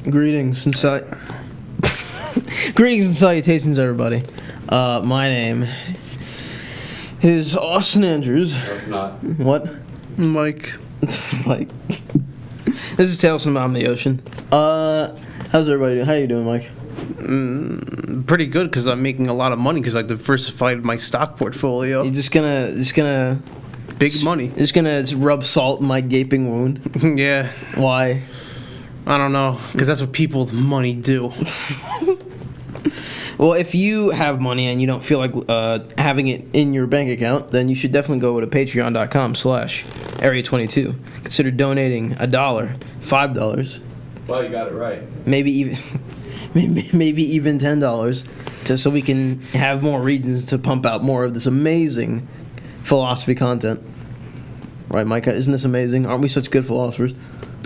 Greetings and greetings and salutations, everybody. My name is Austin Andrews. That's not. What? Mike. Mike. This is Tales from the Ocean. How's everybody doing? How you doing, Mike? Pretty good because I'm making a lot of money because I diversified my stock portfolio. You're just gonna Big money. just gonna rub salt in my gaping wound. Yeah. Why? I don't know because that's what people with money do. Well, if you have money and you don't feel like having it in your bank account, then you should definitely go to patreon.com/area22. Consider donating $1, $5, Well, you got it right. maybe even maybe even $10, so we can have more reasons to pump out more of this amazing philosophy content. Right, Micah? Isn't this amazing? Aren't we such good philosophers?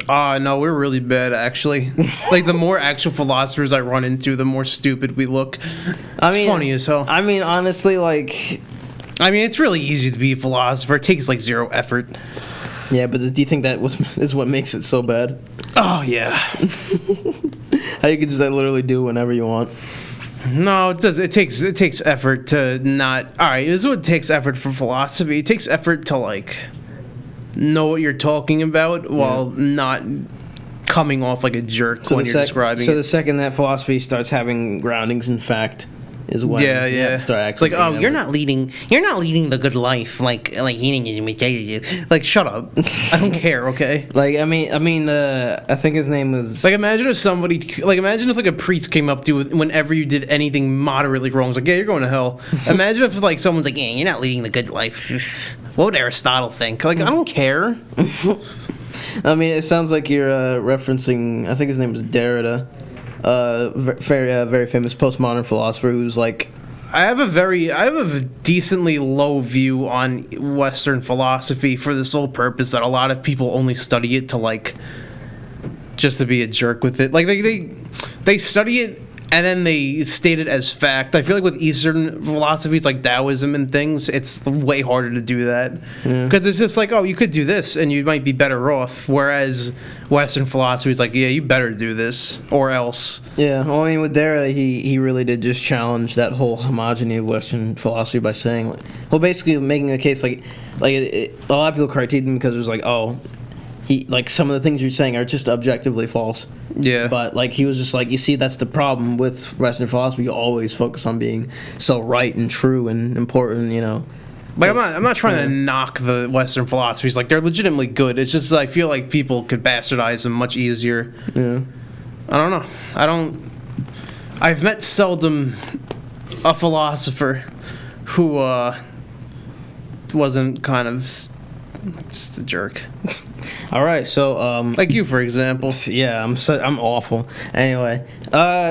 No, we're really bad actually. Like the more actual philosophers I run into, the more stupid we look. It's funny as hell. I mean, honestly, like, it's really easy to be a philosopher. It takes like zero effort. yeah, but do you think that is what makes it so bad? Oh yeah. How you can just literally do whenever you want. No, it does. It takes effort to not. All right, this is what takes effort for philosophy. It takes effort to like know what you're talking about while not coming off like a jerk when you're describing So it. the second that philosophy starts having groundings in fact is when you have to start It's actually like, oh, being you're able- not leading the good life, like eating. Like, shut up. I don't care. Okay. Like, I think his name was Like, imagine if like a priest came up to you whenever you did anything moderately wrong. It's like, yeah, you're going to hell. Imagine if like someone's like, yeah, you're not leading the good life. What would Aristotle think? Like, I don't care. it sounds like you're referencing, I think his name was Derrida, very famous postmodern philosopher who's like, I have a decently low view on Western philosophy for the sole purpose that a lot of people only study it to like just to be a jerk with it. Like they study it and then they state it as fact. I feel like with Eastern philosophies like Taoism and things, it's way harder to do that because it's just like, oh, you could do this and you might be better off. Whereas Western philosophy is like, yeah, you better do this or else. yeah. Well, with Derrida, he really did just challenge that whole homogeny of Western philosophy by saying, well, basically making the case like a lot of people critique him because it was like, oh, some of the things you're saying are just objectively false. Yeah. But like he was just like, you see, that's the problem with Western philosophy. You always focus on being so right and true and important, Like I'm not trying to knock the Western philosophies. Like they're legitimately good. It's just I feel like people could bastardize them much easier. Yeah. I don't know. I've met seldom a philosopher who wasn't kind of just a jerk. All right. So Like you, for example. yeah, I'm awful. Anyway,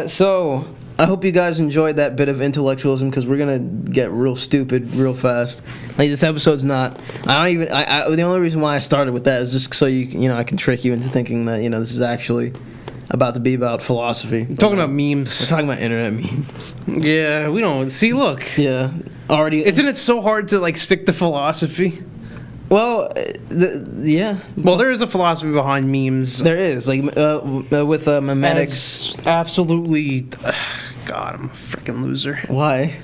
so I hope you guys enjoyed that bit of intellectualism because we're gonna get real stupid real fast. Like this episode's not. The only reason why I started with that is just so I can trick you into thinking that this is actually about to be about philosophy. Talking about memes. We're talking about internet memes. Yeah, we don't see. Look, Yeah, already. isn't it so hard to like stick to philosophy? Well, yeah. Well, there is a philosophy behind memes. There is with memetics. As absolutely. God, I'm a freaking loser. Why?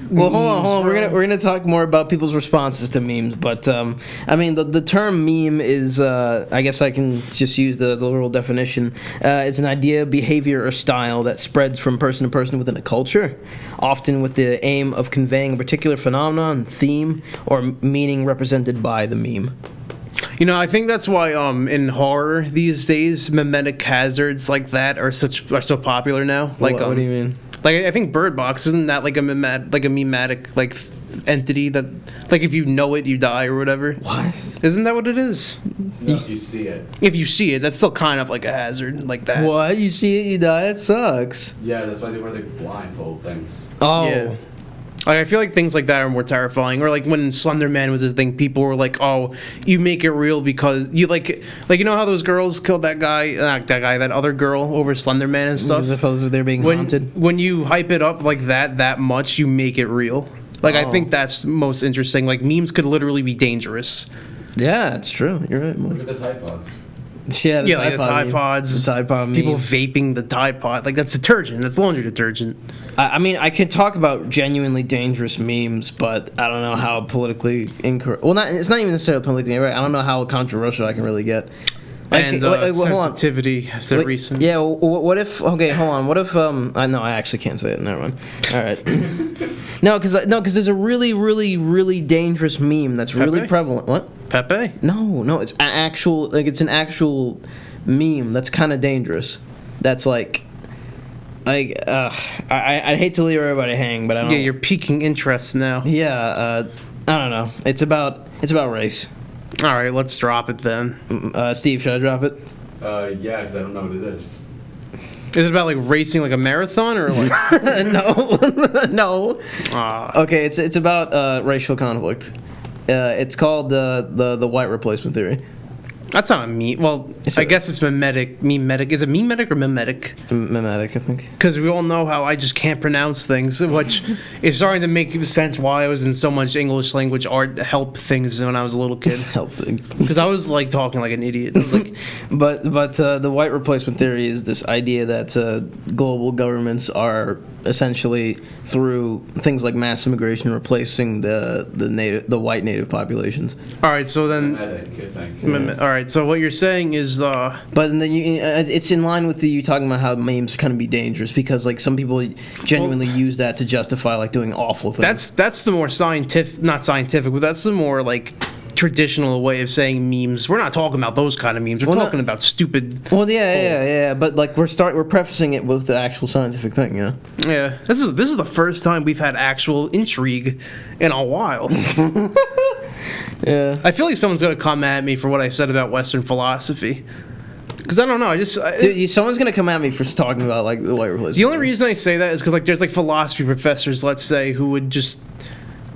Well, hold on. Memes, We're gonna talk more about people's responses to memes, but the term meme is I guess I can just use the literal definition. It's an idea, behavior, or style that spreads from person to person within a culture, often with the aim of conveying a particular phenomenon, theme, or meaning represented by the meme. I think that's why in horror these days memetic hazards like that are so popular now. Like what do you mean? Like I think Bird Box isn't that like a mematic like entity that like if you know it you die or whatever. What? Isn't that what it is? No, if you see it. If you see it, that's still kind of like a hazard like that. What? You see it, you die. It sucks. Yeah, that's why they wear the blindfold things. Oh. Yeah. Like, I feel like things like that are more terrifying. Or like when Slender Man was a thing, people were like, "Oh, you make it real because you like how those girls killed that guy, not that guy, that other girl over Slender Man and stuff." Because they're being haunted. When you hype it up like that much, you make it real. Like I think that's most interesting. Like memes could literally be dangerous. Yeah, it's true. You're right, Look Mike. at the Tide Pods. Yeah, the Yeah, like the Tide meme. Pods. The Tide Pod meme. People vaping the Tide Pod. Like, that's detergent. That's laundry detergent. I mean, I could talk about genuinely dangerous memes, but I don't know how politically incorrect. Well, it's not even necessarily politically incorrect. I don't know how controversial I can really get. And hold on. sensitivity to Wait, recent. Yeah. What if? Okay, hold on. What if? I know I actually can't say it. Never mind. All right. because there's a really, really, really dangerous meme that's really Pepe? prevalent. What? Pepe? No, it's it's an actual meme that's kind of dangerous. That's like I'd hate to leave everybody hanging, but I don't. Yeah, you're piquing interest now. Yeah, I don't know. It's about race. All right, let's drop it then. Steve, should I drop it? Yeah, because I don't know what it is. Is it about like racing like a marathon or like? No, no. Ah. Okay, it's about racial conflict. It's called the white replacement theory. That's not a meme. Well, Yes, I it guess it's memetic. Memetic. Is it memetic or memetic? Memetic, I think. Because we all know how I just can't pronounce things, which is starting to make sense why I was in so much English language art help things when I was a little kid. Help things. Because I was like talking like an idiot. I was like, But the white replacement theory is this idea that global governments are essentially through things like mass immigration replacing the white native populations. all right, so then. Medic, I think. All right, so what you're saying is, But then it's in line with you talking about how memes can be dangerous because like some people genuinely use that to justify like doing awful things. that's the more scientific, not scientific, but that's the more like traditional way of saying memes. We're not talking about those kind of memes. We're Well, no- talking about stupid. Well, yeah. But like we're prefacing it with the actual scientific thing, you know. Yeah, this is the first time we've had actual intrigue in a while. Yeah. I feel like someone's gonna come at me for what I said about Western philosophy. Because I don't know. Dude, someone's gonna come at me for talking about like the white replacement. The only reason I say that is because like there's like philosophy professors, let's say, who would just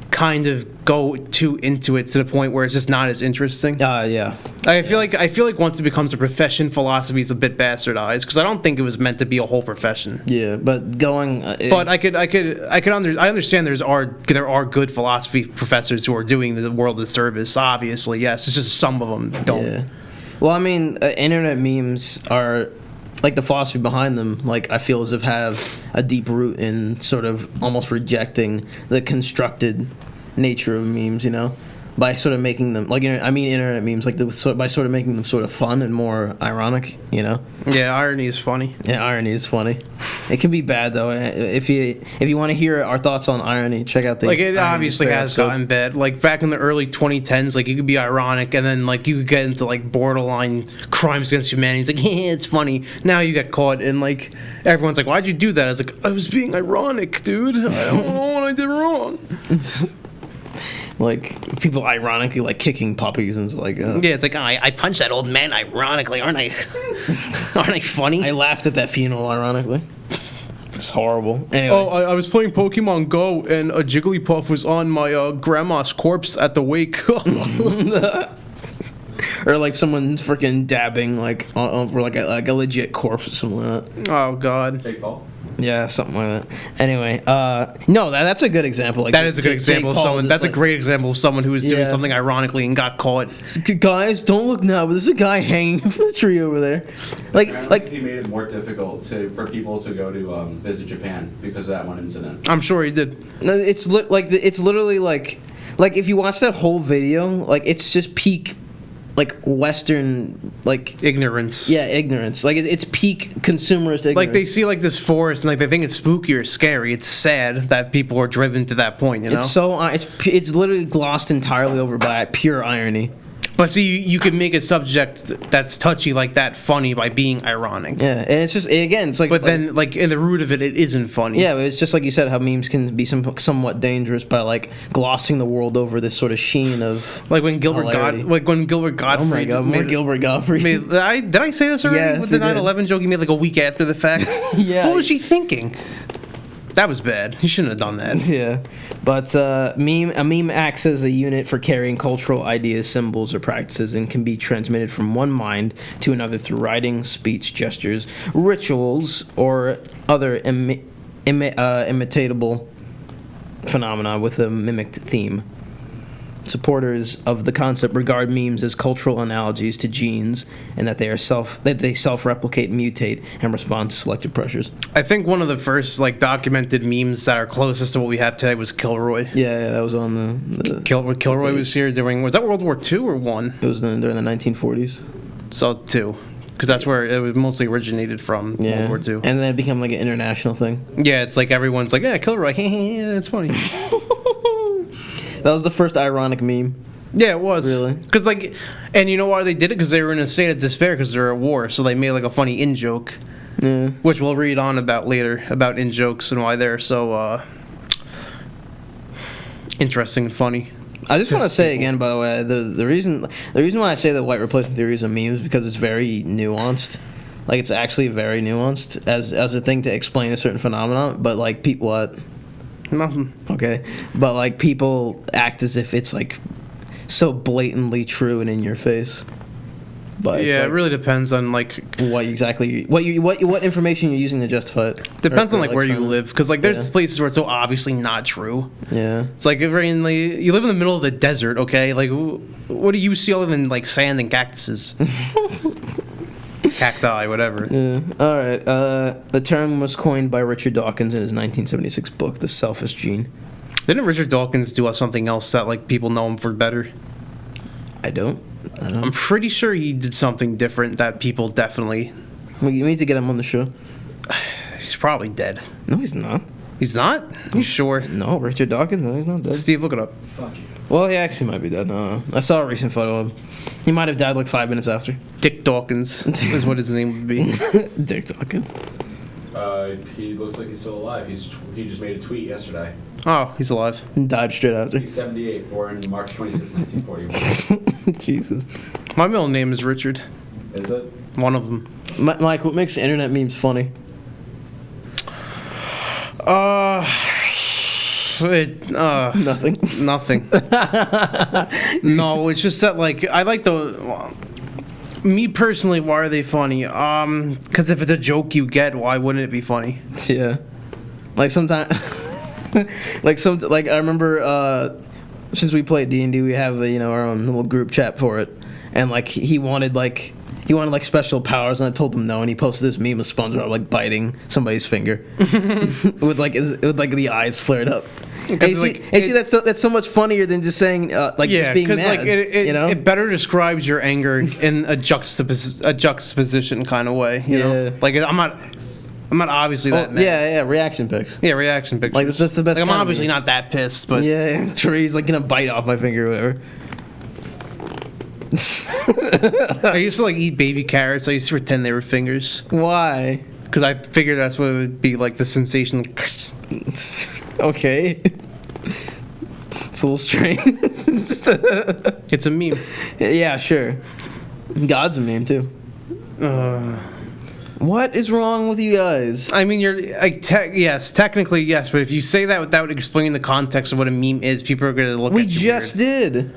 kind of go too into it to the point where it's just not as interesting. Yeah. I feel like once it becomes a profession, philosophy is a bit bastardized because I don't think it was meant to be a whole profession. Yeah, but going. But I understand there are good philosophy professors who are doing the world a service. Obviously, yes. It's just some of them don't. Yeah. Well, I mean, internet memes are like the philosophy behind them. Like I feel as if have a deep root in sort of almost rejecting the constructed nature of memes. You know, by sort of making them like internet memes like by sort of making them sort of fun and more ironic. You know. Yeah, irony is funny. Yeah, irony is funny. It can be bad though. If you want to hear our thoughts on irony, check out the Like it Irony obviously Despair has episode. gotten bad. Like back in the early 2010s, like you could be ironic, and then like you could get into like borderline crimes against humanity. It's like, yeah, it's funny. Now you get caught, and like everyone's like, "Why'd you do that?" I was like, "I was being ironic, dude. I don't know what I did wrong." Like people ironically like kicking puppies and it's like. Yeah, it's like I punched that old man ironically, aren't I? Aren't I funny? I laughed at that funeral, ironically. It's horrible. Anyway. Oh, I was playing Pokemon Go, and a Jigglypuff was on my grandma's corpse at the wake. Or like someone freaking dabbing like for like a legit corpse or something like that. Oh God. Jake Paul? Yeah, something like that. Anyway, no, that's a good example. Like That is a good Jake example of Paul someone. just, That's a like, great example of someone who was doing Yeah. something ironically and got caught. Guys, don't look now, but there's a guy hanging from the tree over there. Like He made it more difficult for people to go to visit Japan because of that one incident. I'm sure he did. no, it's it's literally like if you watch that whole video, like it's just peak like Western like Ignorance. yeah ignorance. Like it's peak consumerist ignorance. Like they see like this forest and like they think it's spooky or scary. It's sad that people are driven to that point, you know. It's so it's literally glossed entirely over by pure irony. But see, you can make a subject that's touchy like that funny by being ironic. Yeah, and it's just again, it's like. But then, like in the root of it, it isn't funny. Yeah, but it's just like you said, how memes can be somewhat dangerous by like glossing the world over this sort of sheen of. Like when Gilbert Hilarity. Gottfried. Oh my god, more Gilbert Gottfried. Did I say this already? Yes, With you the did. 9/11 joke he made like a week after the fact. Yeah. What was he thinking? That was bad. He shouldn't have done that. Yeah, but a meme acts as a unit for carrying cultural ideas, symbols, or practices, and can be transmitted from one mind to another through writing, speech, gestures, rituals, or other imitatable phenomena with a mimicked theme. supporters of the concept regard memes as cultural analogies to genes, and that they self-replicate, mutate, and respond to selected pressures. I think one of the first like documented memes that are closest to what we have today was Kilroy. Yeah, that was on the Kilroy was here during, was that World War II or one? it was during the 1940s. So two, because that's where it was mostly originated from. Yeah, World War II. and then it became like an international thing. Yeah, it's like everyone's like, yeah, Kilroy, yeah, that's funny. That was the first ironic meme. Yeah, it was. Really? Because like, and you know why they did it? Because they were in a state of despair because they're at war. So they made like a funny in joke, Yeah. which we'll read on about later about in jokes and why they're so interesting and funny. I just want to say again, by the way, the reason why I say that white replacement theory is a meme is because it's very nuanced. Like it's actually very nuanced as a thing to explain a certain phenomenon. But like people, what? Nothing. Okay, but like people act as if it's like so blatantly true and in your face. But it's Yeah, like, it really depends on like what information you're using to justify it. depends Or, on like where you trying to- live. Because like there's Yeah. places where it's so obviously not true. Yeah. It's like if you're in you live in the middle of the desert, okay? Like what do you see other than like sand and cactuses? Cacti, whatever. Yeah. All right. The term was coined by Richard Dawkins in his 1976 book, The Selfish Gene. Didn't Richard Dawkins do something else that like people know him for better? I don't. I'm pretty sure he did something different that people definitely. We need to get him on the show. He's probably dead. No, he's not. He's not? You sure? No, Richard Dawkins. No, he's not dead. Steve, look it up. Fuck you. Well, he actually might be dead. I saw a recent photo of him. He might have died like 5 minutes after. Dick Dawkins is what his name would be. Dick Dawkins. He looks like he's still alive. He just made a tweet yesterday. Oh, he's alive. Died straight after. He's 78, born March 26, 1941. Jesus. My middle name is Richard. Is it? One of them. Mike, what makes internet memes funny? Nothing. Nothing. No, it's just that like I like me personally. Why are they funny? Because if it's a joke you get, why wouldn't it be funny? Yeah. Like sometimes, like I remember since we played D&D, we have our own little group chat for it, and like he wanted special powers, and I told him no, and he posted this meme of SpongeBob like biting somebody's finger with the eyes flared up. Hey, see, that's so much funnier than just saying just being mad. Like it better describes your anger in a juxtaposition kind of way. You know, like I'm not obviously that mad. Yeah, reaction pics. Yeah, reaction pictures. Like that's the best. Like, I'm kind of obviously meme. not that pissed, but Yeah, Teresa's like gonna bite off my finger or whatever. I used to like eat baby carrots. I used to pretend they were fingers Why? because I figured that's what it would be like, the sensation. Okay. It's a little strange. It's a meme. Yeah, sure. God's a meme too. What is wrong with you guys? I mean, you're like, yes, technically yes, but if you say that without explaining the context of what a meme is, people are gonna look We at you just weird. did.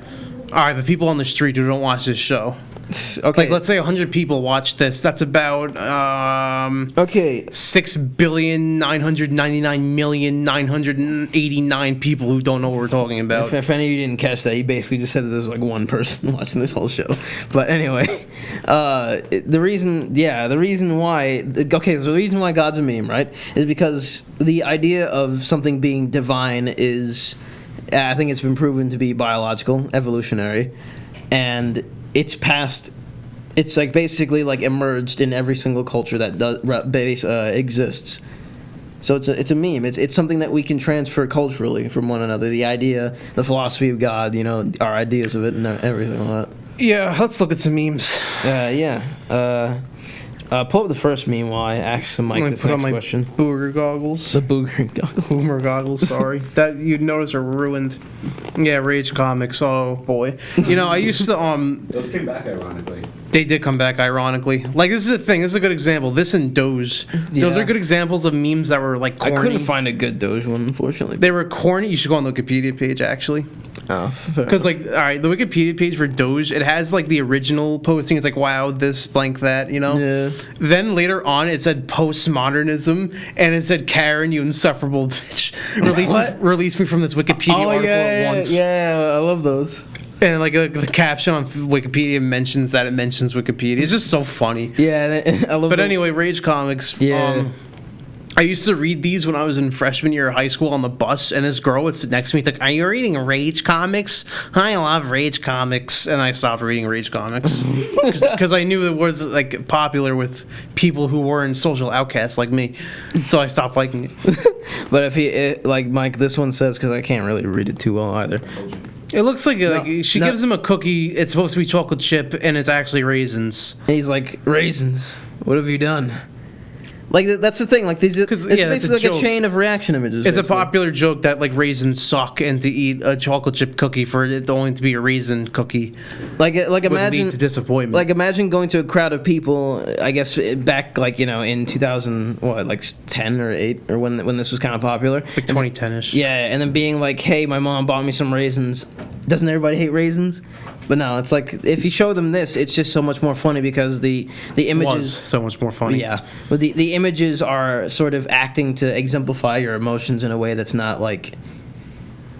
All right, but people on the street who don't watch this show, Okay. like let's say 100 people watch this, that's about Okay. 6,999,989 people who don't know what we're talking about. If any of you didn't catch that, he basically just said that there's like one person watching this whole show. But anyway, the reason why God's a meme, right, is because the idea of something being divine is, I think it's been proven to be biological, evolutionary, and it's like basically like emerged in every single culture that exists. So it's a meme. It's something that we can transfer culturally from one another. The idea, the philosophy of God, our ideas of it and everything like that. Yeah, let's look at some memes. Pull up the first meme while I ask Mike this next question. Booger goggles. The booger goggles. Boomer goggles, sorry. That you'd notice are ruined. Yeah, Rage Comics. Oh boy. I used to Those came back ironically. They did come back, ironically. Like, this is a thing. This is a good example. This and Doge. Those Yeah. are good examples of memes that were, like, corny. I couldn't find a good Doge one, unfortunately. They were corny. You should go on the Wikipedia page, actually. Oh, fair Because, enough. like, all right, the Wikipedia page for Doge, it has, like, the original posting. It's like, wow, this, blank that, you know? Yeah. Then later on, it said postmodernism, and it said, Karen, you insufferable bitch. Release me from this Wikipedia article at once. yeah, I love those. And, like, the caption on Wikipedia mentions that it mentions Wikipedia. It's just so funny. Yeah, I love. But anyway, Rage Comics. Yeah. I used to read these when I was in freshman year of high school on the bus, and this girl would sit next to me. It's like, "Are you reading Rage Comics? I love Rage Comics," and I stopped reading Rage Comics because I knew it was like popular with people who weren't social outcasts like me. So I stopped liking it. But like Mike, this one says, because I can't really read it too well either. It looks like, she no. gives him a cookie. It's supposed to be chocolate chip, and it's actually raisins. And he's like, raisins. What have you done? Like that's the thing. Like these, it's yeah, that's a basically like joke. a chain of reaction images. It's a basically. popular joke that like raisins suck, and to eat a chocolate chip cookie for it only to be a raisin cookie Like would imagine lead to disappointment. Like imagine going to a crowd of people. I guess back like in 2000 what like 10 or 8 or when this was kind of popular. like 2010ish. Yeah, and then being like, hey, my mom bought me some raisins. Doesn't everybody hate raisins? But no, it's like if you show them this, it's just so much more funny because the Was images. so much more funny. Yeah, but the images are sort of acting to exemplify your emotions in a way that's not like,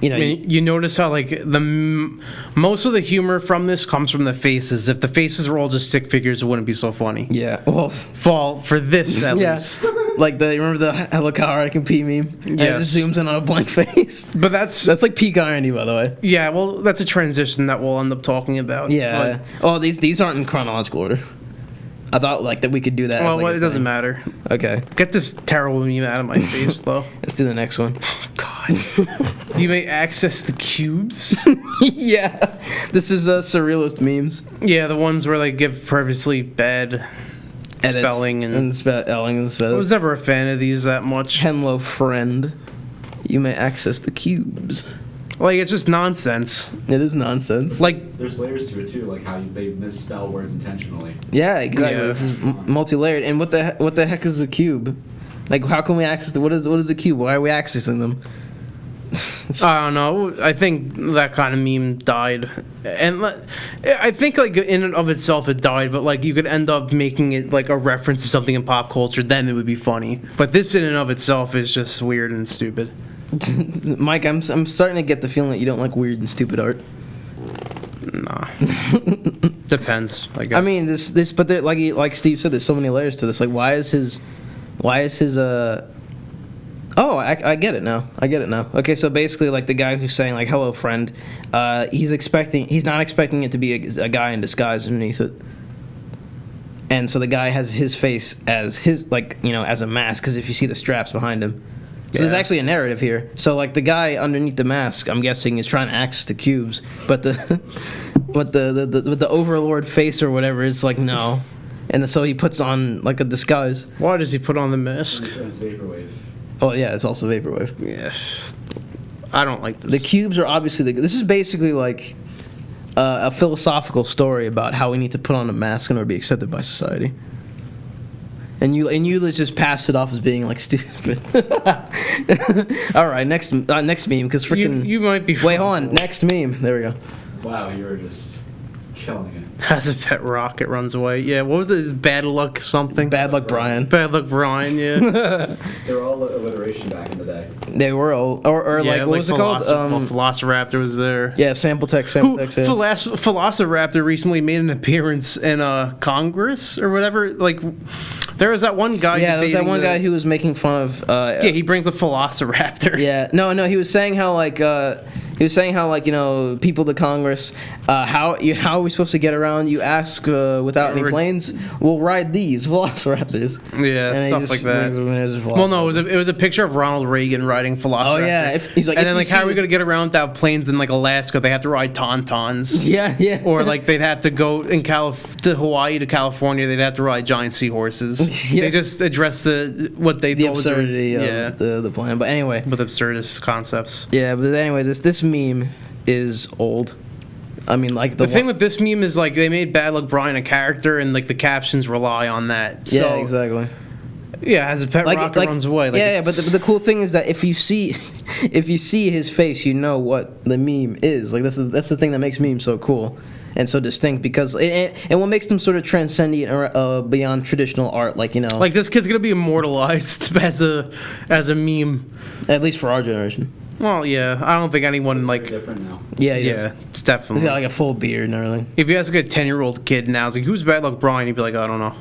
you know. I mean, you notice how like most of the humor from this comes from the faces. If the faces were all just stick figures, it wouldn't be so funny. yeah, well, Fall for this at yeah, least. like you remember the Hella Colorado can pee meme? And it Yes. just zooms in on a blank face. But that's That's like peak irony, by the way. yeah. Well, that's a transition that we'll end up talking about. Yeah. Oh, these aren't in chronological order. I thought like that we could do that. But, as, well, like, it a doesn't thing. matter. Okay, Get this terrible meme out of my face, though. let's do the next one. God. You may access the cubes. Yeah, this is surrealist memes. Yeah, the ones where they give purposely bad Edits spelling and. spelling and I spelling. was never a fan of these that much. Hello, friend. You may access the cubes. Like, it's just nonsense. It is nonsense. Like, There's layers to it too, like how they misspell words intentionally. Yeah, exactly. Yeah. This is multi-layered. And what the heck is a cube? Like, how can we access what is a cube? Why are we accessing them? I don't know. I think that kind of meme died, and I think like in and of itself it died. But like you could end up making it like a reference to something in pop culture, then it would be funny. But this in and of itself is just weird and stupid. Mike, I'm starting to get the feeling that you don't like weird and stupid art. Nah, depends. I guess. I mean, this, but there, like Steve said, there's so many layers to this. Like, why is his Oh, I get it now. Okay, so basically, like the guy who's saying like "hello, friend," he's not expecting it to be a guy in disguise underneath it, and so the guy has his face as his as a mask because if you see the straps behind him, so there's Yeah. actually a narrative here. So like the guy underneath the mask, I'm guessing, is trying to access the cubes, but the overlord face or whatever is like no, and so he puts on like a disguise. Why does he put on the mask? It's vaporwave. Oh yeah, it's also vaporwave. Yeah, I don't like this. The cubes are obviously this is basically like a philosophical story about how we need to put on a mask in order to be accepted by society. And you just passed it off as being like stupid. All right, next meme because freaking you might be. wait, hold on, next meme. There we go. Wow, you were just killing it. Has a pet rocket runs away. Yeah, what was it? Bad luck something. Bad luck, Brian. Bad luck, Brian. Yeah. They were all alliteration back in the day. They were all, or Yeah, like what was it called? Velociraptor was there. Yeah, sample text. Who, Yeah. Velociraptor recently made an appearance in Congress or whatever. Like, there was that one guy. Yeah, there was that debating one guy who was making fun of. Yeah, he brings a Velociraptor. Yeah, no, he was saying how people to Congress, how are we supposed to get around? You ask without any planes. We'll ride these Velociraptors. Yeah, And he stuff just like that. brings them in as a Well, no, Velociraptor. it was a picture of Ronald Reagan riding Velociraptor. Oh yeah, he's like, and if then you like, how are we see- gonna get around without planes in like Alaska? They have to ride tauntauns. Yeah. Or like they'd have to go to Hawaii to California. They'd have to ride giant seahorses. Yeah. They just address what they the thought was a- absurdity yeah, of the plan. But anyway, with absurdist concepts. yeah. But anyway, this meme is old. I mean, like The thing with this meme is like they made Bad Luck Brian a character, and like the captions rely on that. yeah, So, exactly. Yeah, as a pet rocket runs away. Like, yeah, but the cool thing is that if you see his face, you know what the meme is. Like that's the thing that makes memes so cool and so distinct, because and what makes them sort of transcendent or beyond traditional art, like, you know, like this kid's gonna be immortalized as a meme. at least for our generation. Well, yeah, I don't think anyone Very like. different now. Yeah, he Yeah, does. it's He's definitely. got like a full beard and everything. If you ask like a 10-year-old kid now, it's like, who's Bad Luck Brian? He'd be like, I don't know.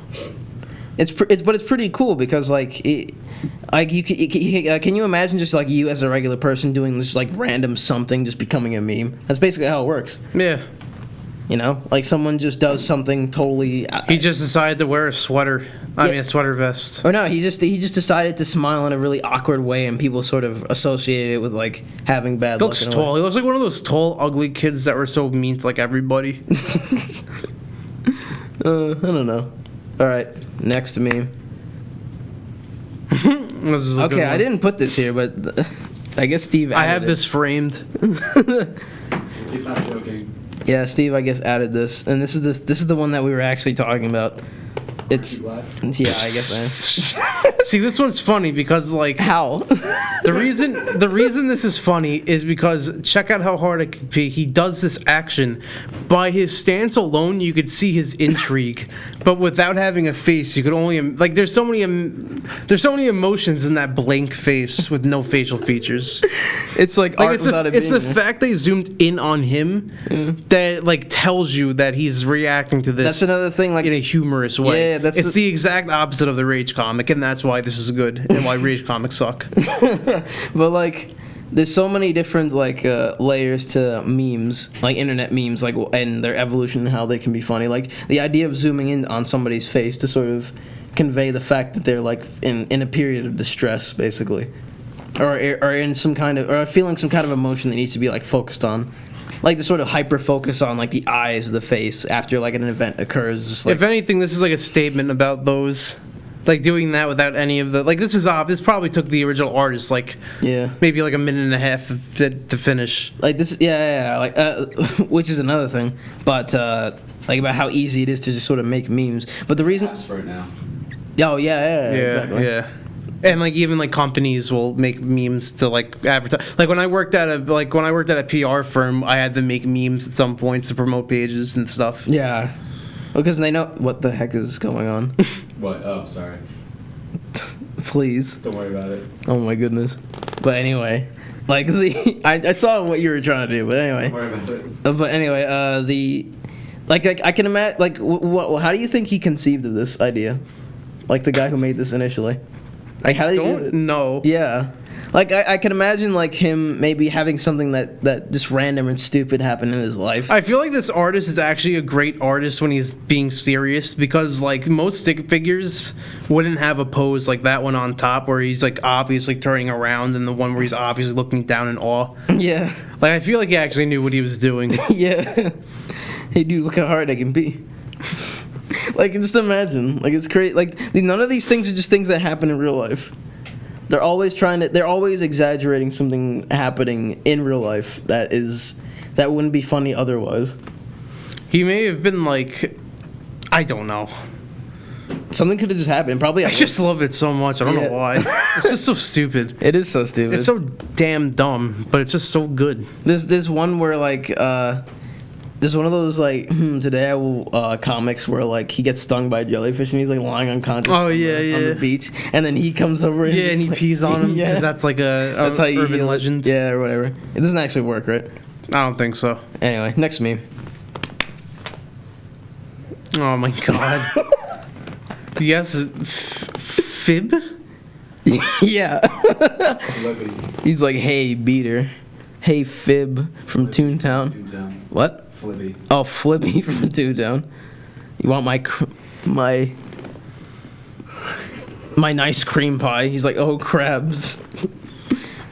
But it's pretty cool because like can you imagine just like you as a regular person doing this like random something just becoming a meme? That's basically how it works. Yeah. You know, like someone just does something totally. He just decided to wear a sweater. I Yeah. mean, a sweater vest. Or no, he just decided to smile in a really awkward way, and people sort of associated it with like having bad He luck. looks in a way. tall. He looks like one of those tall, ugly kids that were so mean to like everybody. I don't know. All right, next meme. This is a good Okay, I one. didn't put this here, but I guess Steve. I added have it. this framed. He's not joking. Yeah, Steve, I guess added this, and this is the one that we were actually talking about. It's You what? yeah, I guess. I See, this one's funny because like How? the reason this is funny is because check out how hard it could be. He does this action. By his stance alone, you could see his intrigue, but without having a face, you could only like there's so many emotions in that blank face with no facial features. It's like Like art it's without the, it it's being the there. fact they zoomed in on him that like tells you that he's reacting to this. That's another thing. Like in a humorous way. Yeah, that's it's the- the exact opposite of the Rage comic, and that's why this is good and why Rage comics suck. But like, there's so many different like layers to memes, like internet memes, like and their evolution and how they can be funny. Like the idea of zooming in on somebody's face to sort of convey the fact that they're like in a period of distress, basically, or in some kind of or feeling some kind of emotion that needs to be like focused on. Like the sort of hyper focus on like the eyes of the face after like an event occurs. Just like, If anything, this is like a statement about those, like doing that without any of the like. This is off. This probably took the original artist like yeah. maybe like a minute and a half to finish. Like this, yeah, like which is another thing, but like about how easy it is to just sort of make memes. But the reason, Apps right now. oh yeah, exactly. Yeah. And like even like companies will make memes to like advertise. Like when I worked at a PR firm, I had to make memes at some points to promote pages and stuff. Yeah, because they know what the heck is going on. What? Oh, sorry. Please, Don't worry about it. oh my goodness. But anyway, like I saw what you were trying to do, but Don't anyway, worry about it. but anyway, like I can imagine, like how do you think he conceived of this idea? Like the guy who made this initially. Like how did he do it? Don't know. Yeah. Like, I can imagine, like, him maybe having something that just random and stupid happen in his life. I feel like this artist is actually a great artist when he's being serious because, like, most stick figures wouldn't have a pose like that one on top where he's, like, obviously turning around and the one where he's obviously looking down in awe. Yeah. Like, I feel like he actually knew what he was doing. Yeah. Hey, dude, look how hard I can be. Like, just imagine. Like, it's crazy. Like, none of these things are just things that happen in real life. They're always they're always exaggerating something happening in real life that wouldn't be funny otherwise. He may have been, like, I don't know. Something could have just happened. Probably. I just love it so much. I don't Yeah. know why. It's just so stupid. It is so stupid. It's so damn dumb, but it's just so good. There's one where like there's one of those like today I will comics where like he gets stung by a jellyfish and he's like lying unconscious Oh, on yeah, the, on yeah. the beach, and then he comes over and Yeah, just, and he like, pees on him because yeah. that's like a That's how you urban heal it. legend. Yeah, or whatever. It doesn't actually work, right? I don't think so. Anyway, next meme. Oh my god. Yes, fib? Yeah. Libby. He's like, hey, beater. Hey, Fib from Toontown. Toontown. What? Flibby. Oh, Flippy from Toontown. You want my nice cream pie? He's like, oh, crabs.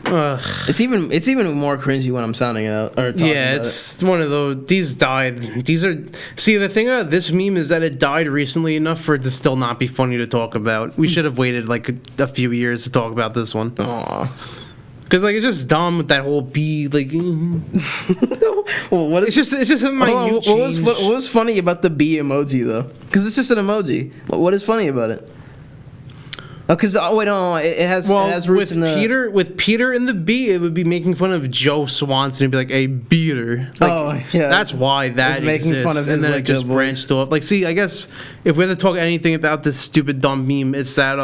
Ugh. It's even more cringy when I'm sounding it out or talking Yeah, about it's one of those. These died. These are. See, the thing about this meme is that it died recently enough for it to still not be funny to talk about. We should have waited like a few years to talk about this one. it. Aw. Because like it's just dumb with that whole bee like. Well, what It's is just a minute change. what was funny about the bee emoji though? Because it's just an emoji. What is funny about it? Oh, because wait, no, it has roots with in the Peter and the bee, it would be making fun of Joe Swanson. It'd be like a beater. Like, Oh, yeah. that's why that It's making exists. fun of and his, then like, it just voice. branched off. Like, see, I guess if we had to talk anything about this stupid dumb meme, it's that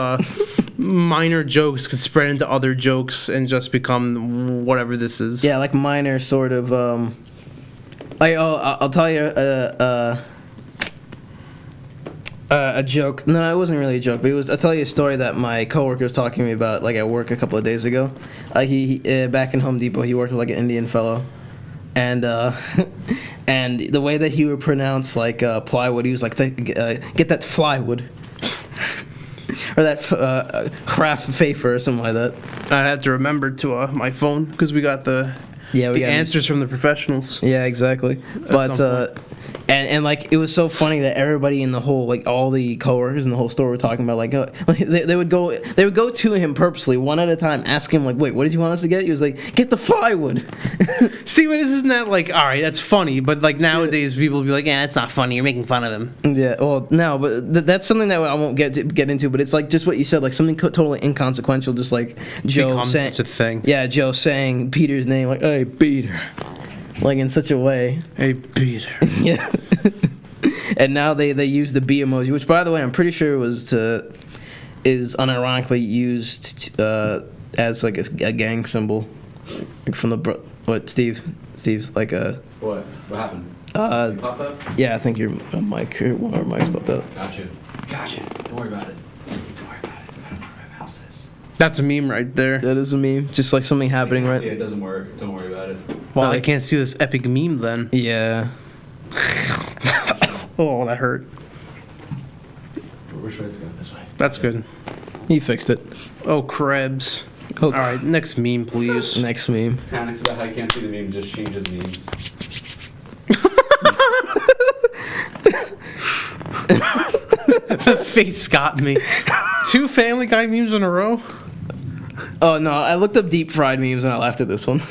minor jokes could spread into other jokes and just become whatever this is. Yeah, like minor sort of. I'll tell you a joke. No, it wasn't really a joke, but I'll tell you a story that my coworker was talking to me about, like at work a couple of days ago. He back in Home Depot, he worked with like an Indian fellow, and and the way that he would pronounce like plywood, he was like, "Get that flywood." Or that craft fafer or something like that. I had to remember to my phone because we got the We got answers from the professionals. Yeah, exactly. But some point. and like it was so funny that everybody in the whole, like all the coworkers in the whole store were talking about like they would go to him purposely one at a time, ask him like, wait, what did you want us to get? He was like, get the plywood. See, but isn't that like, all right, that's funny, but like nowadays people will be like, yeah, that's not funny. You're making fun of him. Yeah, well, no, but that's something that I won't get into. But it's like just what you said, like something totally inconsequential, just like Joe Becomes saying such a thing. Yeah, Joe saying Peter's name, like, hey, Peter, like in such a way. Hey, Peter. Yeah. And now they use the bee emoji, which by the way I'm pretty sure is unironically used as like a gang symbol, like from the Steve's like a. What happened? You popped up? Yeah, I think your mic or one of our mics popped up. Gotcha. Don't worry about it. I don't know where my mouse is. That's a meme right there. That is a meme, just like something happening See, right. it doesn't work. Don't worry about it. Well, I can't see this epic meme then. Yeah. Oh, that hurt. Which way is it going? This way. That's good. He fixed it. Oh, Krebs. Oh, All right, next meme, please. Next meme. Panics about how you can't see the meme, just changes memes. The face got me. 2 Family Guy memes in a row? Oh no, I looked up deep fried memes and I laughed at this one.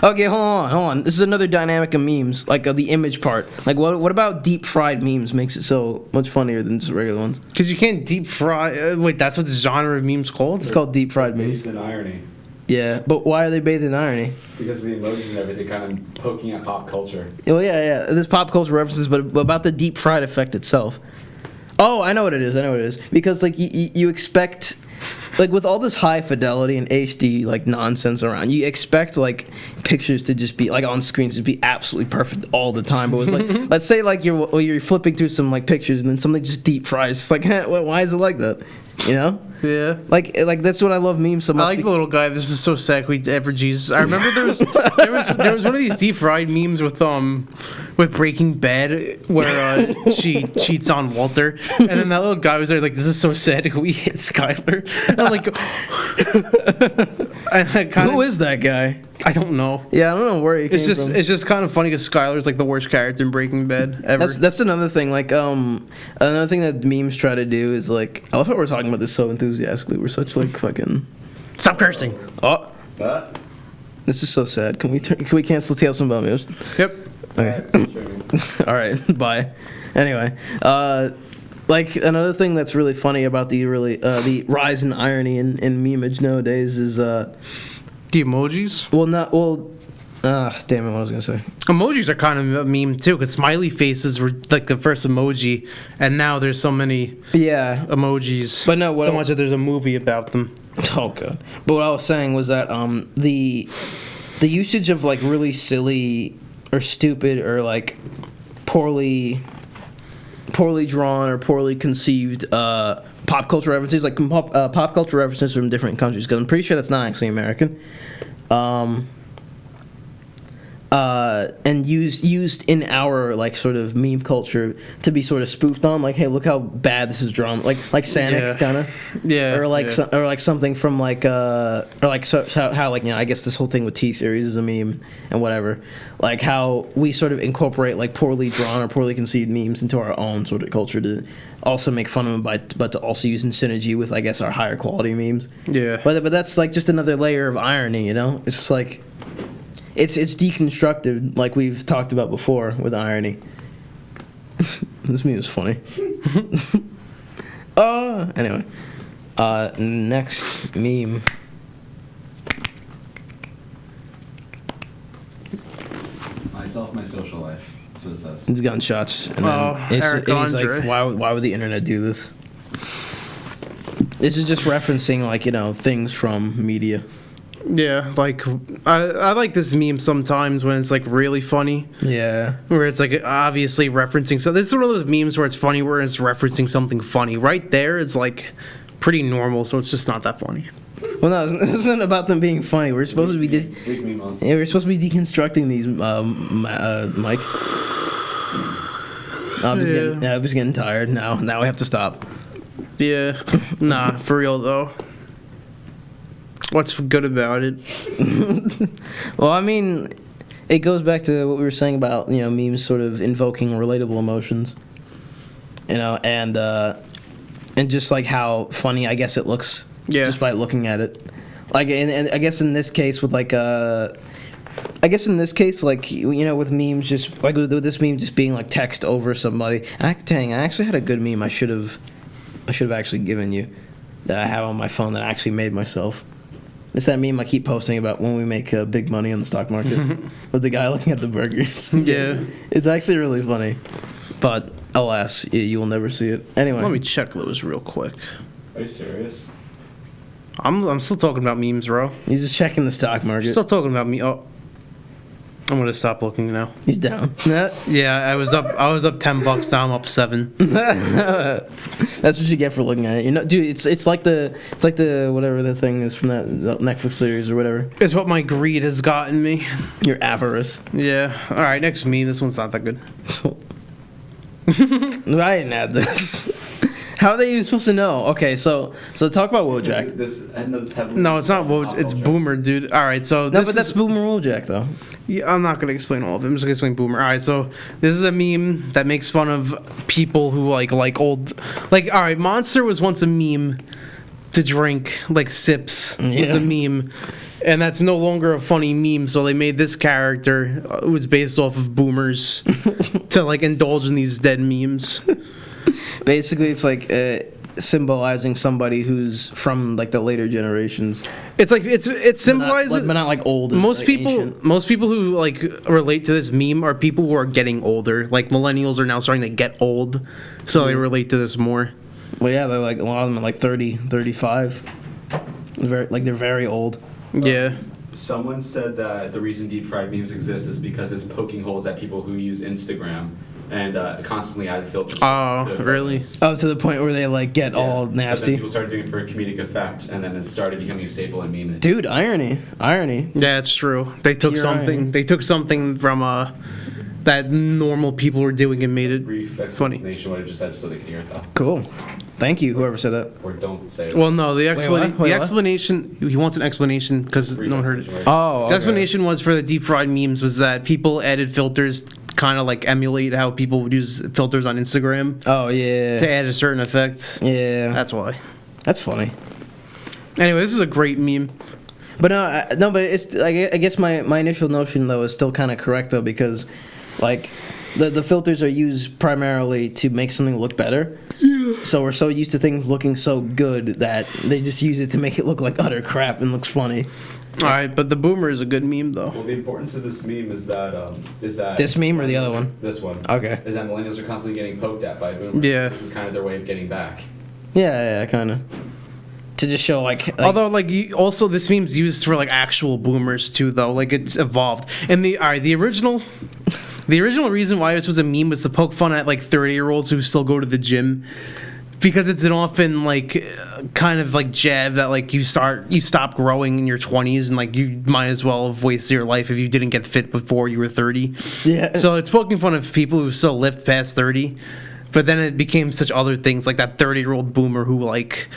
Okay, hold on. This is another dynamic of memes, like the image part. Like, what about deep fried memes makes it so much funnier than just regular ones? Because you can't deep fry. Wait, that's what the genre of memes called? It's called deep fried memes. Based in irony. Yeah, but why are they bathed in irony? Because of the emojis and everything kind of poking at pop culture. Well, yeah. There's pop culture references, but about the deep fried effect itself. Oh, I know what it is. Because like you expect, like with all this high fidelity and HD like nonsense around, you expect like pictures to just be like on screens to be absolutely perfect all the time. But with like, let's say like you're flipping through some like pictures and then something just deep fried. It's like, why is it like that? You know? Yeah. Like that's what I love memes so much. I like the little guy. This is so sad. We ever Jesus. I remember there was one of these deep fried memes with Breaking Bad where she cheats on Walter, and then that little guy was there like, this is so sad. We hit Skylar. And I'm like, Who is that guy? I don't know. Yeah, I don't know where he came from. It's just kind of funny because Skylar's like the worst character in Breaking Bad ever. That's another thing. Like, another thing that memes try to do is like, I love how we're talking about this so enthusiastically. We're such like fucking. Stop cursing. Oh, But, this is so sad. Can we cancel Tales from Bummies? Yep. Okay. All right. Bye. Anyway, like another thing that's really funny about the the rise in irony in memeage nowadays is The emojis. Damn it! What was I gonna say? Emojis are kind of a meme too, because smiley faces were like the first emoji, and now there's so many Yeah. emojis. But no, so much that there's a movie about them. Oh god. But what I was saying was that the usage of like really silly or stupid or like poorly drawn or poorly conceived pop culture references, like pop culture references from different countries, because I'm pretty sure that's not actually American. and used in our like sort of meme culture to be sort of spoofed on, like, hey, look how bad this is drawn, like Sanic Yeah. kind of, Yeah. or like yeah. or like something from like or like how like, you know, I guess this whole thing with T-Series is a meme and whatever, like how we sort of incorporate like poorly drawn or poorly conceived memes into our own sort of culture to also make fun of them, but to also use in synergy with, I guess, our higher quality memes. Yeah. But that's like just another layer of irony, you know? It's just like it's deconstructed, like we've talked about before with irony. This meme is funny. Anyway. Next meme. Myself, my social life. That's what it says. It's gunshots. And Oh, Eric he's Andre. like, why would the internet do this? This is just referencing, like, you know, things from media. Yeah, like I like this meme sometimes when it's like really funny, Yeah. where it's like obviously referencing. So this is one of those memes where it's funny where it's referencing something funny. Right there, it's like pretty normal, so it's just not that funny. Well, no, it isn't about them being funny. We're supposed to be Big meme monster. yeah, we're supposed to be deconstructing these, Mike. I'm just getting tired now. Now we have to stop. Yeah, nah, for real though. What's good about it? Well, I mean, it goes back to what we were saying about, you know, memes sort of invoking relatable emotions, you know, and just like how funny I guess it looks, Yeah. just by looking at it. Like, and I guess in this case with like I guess in this case, like, you know, with memes, just like with this meme just being like text over somebody. Dang, I actually had a good meme I should have actually given you that I have on my phone that I actually made myself. It's that meme I keep posting about when we make big money on the stock market with the guy looking at the burgers. Yeah. It's actually really funny, but alas, you will never see it. Anyway, Let me check those real quick. Are you serious? I'm still talking about memes, bro. he's just checking the stock market. Still talking about me. Oh, I'm gonna stop looking now. He's down. Yeah, I was up $10. Now I'm up 7. That's what you get for looking at it. You know, dude, it's like the whatever the thing is from that Netflix series or whatever. It's what my greed has gotten me. Your avarice. Yeah. All right, next meme. This one's not that good. I didn't add this. How are they even supposed to know? Okay, so talk about Wojak. I know this heavily. No, it's not. It's Boomer, dude. All right, so No, this but that's is, Boomer Wojak though. yeah, I'm not gonna explain all of it. I'm just gonna explain Boomer. All right, so this is a meme that makes fun of people who like old. Like, all right, Monster was once a meme to drink, like sips was Yeah. a meme, and that's no longer a funny meme. So they made this character who was based off of Boomers to like indulge in these dead memes. Basically, it's like symbolizing somebody who's from like the later generations. It's like it symbolizes. but not like old. Most like people, ancient. most people who like relate to this meme are people who are getting older. Like millennials are now starting to get old, so they relate to this more. Well, yeah, they're like a lot of them are like 30, 35. They're very old. Yeah, Someone said that the reason deep fried memes exist is because it's poking holes at people who use Instagram and constantly added filters. Oh, to the really? photos. Oh, to the point where they like get all So then nasty. people started doing it for a comedic effect, and then it started becoming a staple in meme. Dude, irony. yeah, it's true. They took Pure something. irony. They took something from that normal people were doing and made it Brief funny. explanation what I just said so they can hear it though. Cool. Thank you, whoever said that. Or don't say it. Well, no, the what? Wait, what? explanation. He wants an explanation because Brief no one heard it. explanation. Oh, The explanation was for the deep fried memes was that people added filters, kind of like emulate how people would use filters on Instagram Oh yeah. to add a certain effect. Yeah. That's why. That's funny. Anyway, this is a great meme. But no, but it's I guess my initial notion though is still kind of correct though, because like the filters are used primarily to make something look better. Yeah. So we're so used to things looking so good that they just use it to make it look like utter crap and looks funny. All right, but the Boomer is a good meme though. Well, the importance of this meme is that This meme or the other one? This one. Okay. Is that millennials are constantly getting poked at by boomers. Yeah. This is kind of their way of getting back. Yeah, kind of. To just show like Although, like, also this meme's used for like actual boomers too, though. Like, it's evolved. And the original reason why this was a meme was to poke fun at like 30-year-olds who still go to the gym, because it's an often like kind of like jab that like you stop growing in your 20s and like you might as well have wasted your life if you didn't get fit before you were 30. Yeah. So it's poking fun of people who still lived past 30, but then it became such other things like that 30-year-old boomer who like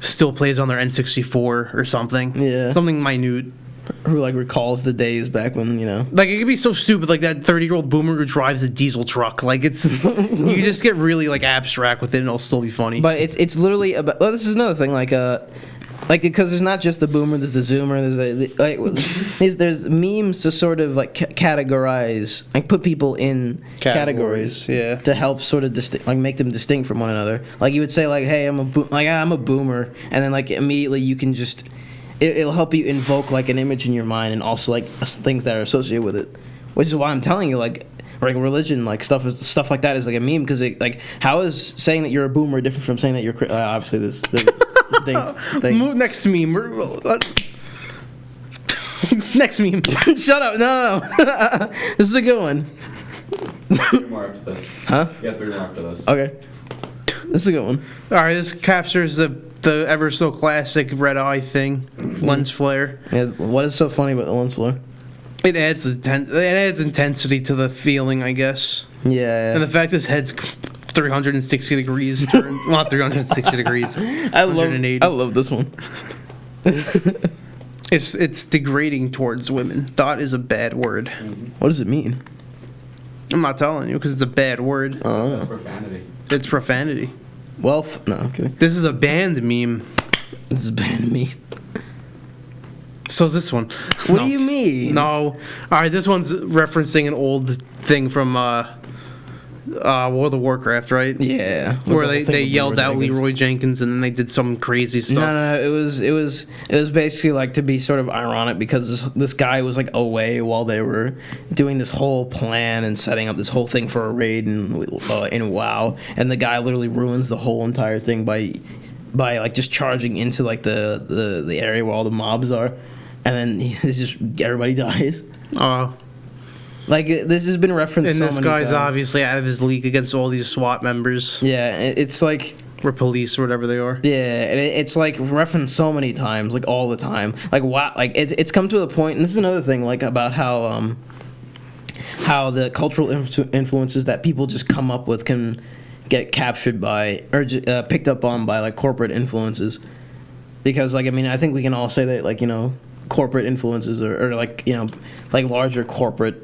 still plays on their N64 or something. Yeah. Something minute. Who like recalls the days back when, you know. Like it could be so stupid, like that 30-year-old boomer who drives a diesel truck. Like it's you just get really like abstract with it, and it'll still be funny. But it's literally about. Well, this is another thing, like because there's not just the boomer, there's the zoomer, there's memes to sort of like categorize, like put people in categories, yeah, to help sort of like make them distinct from one another. Like you would say, like, hey, I'm a boomer, and then like immediately you can just. It'll help you invoke like an image in your mind and also like things that are associated with it, which is why I'm telling you like religion like stuff like that is like a meme because like how is saying that you're a boomer different from saying that you're obviously this distinct thing. Next meme. Next meme. Shut up! No, this is a good one. 3 more after this. Huh? Yeah, 3 more after this. Okay, this is a good one. All right, this captures the ever so classic red eye thing, lens flare. Yeah, what is so funny about the lens flare? It adds intensity to the feeling, I guess. Yeah. And the fact his head's 360 degrees turned, well, not 360 degrees. I love this one. It's degrading towards women. Thought is a bad word. What does it mean? I'm not telling you because it's a bad word. That's profanity. It's profanity. Well, no, I'm kidding. This is a banned meme. This is banned meme. So is this one. What do you mean? No. All right, this one's referencing an old thing from World of Warcraft, right? Yeah. Where they yelled out Leroy Jenkins and then they did some crazy stuff. No, it was basically like to be sort of ironic because this guy was like away while they were doing this whole plan and setting up this whole thing for a raid in WoW, and the guy literally ruins the whole entire thing by like just charging into like the area where all the mobs are, and then it's just everybody dies. Oh. Like this has been referenced. And so this many guy's times. obviously out of his league against all these SWAT members. Yeah, it's like. Or police or whatever they are. Yeah, and it's like referenced so many times, like all the time. Like wow, like it's come to a point, and this is another thing, like about how the cultural influences that people just come up with can get captured by or picked up on by like corporate influences. Because like I mean, I think we can all say that like corporate influences or like like larger corporate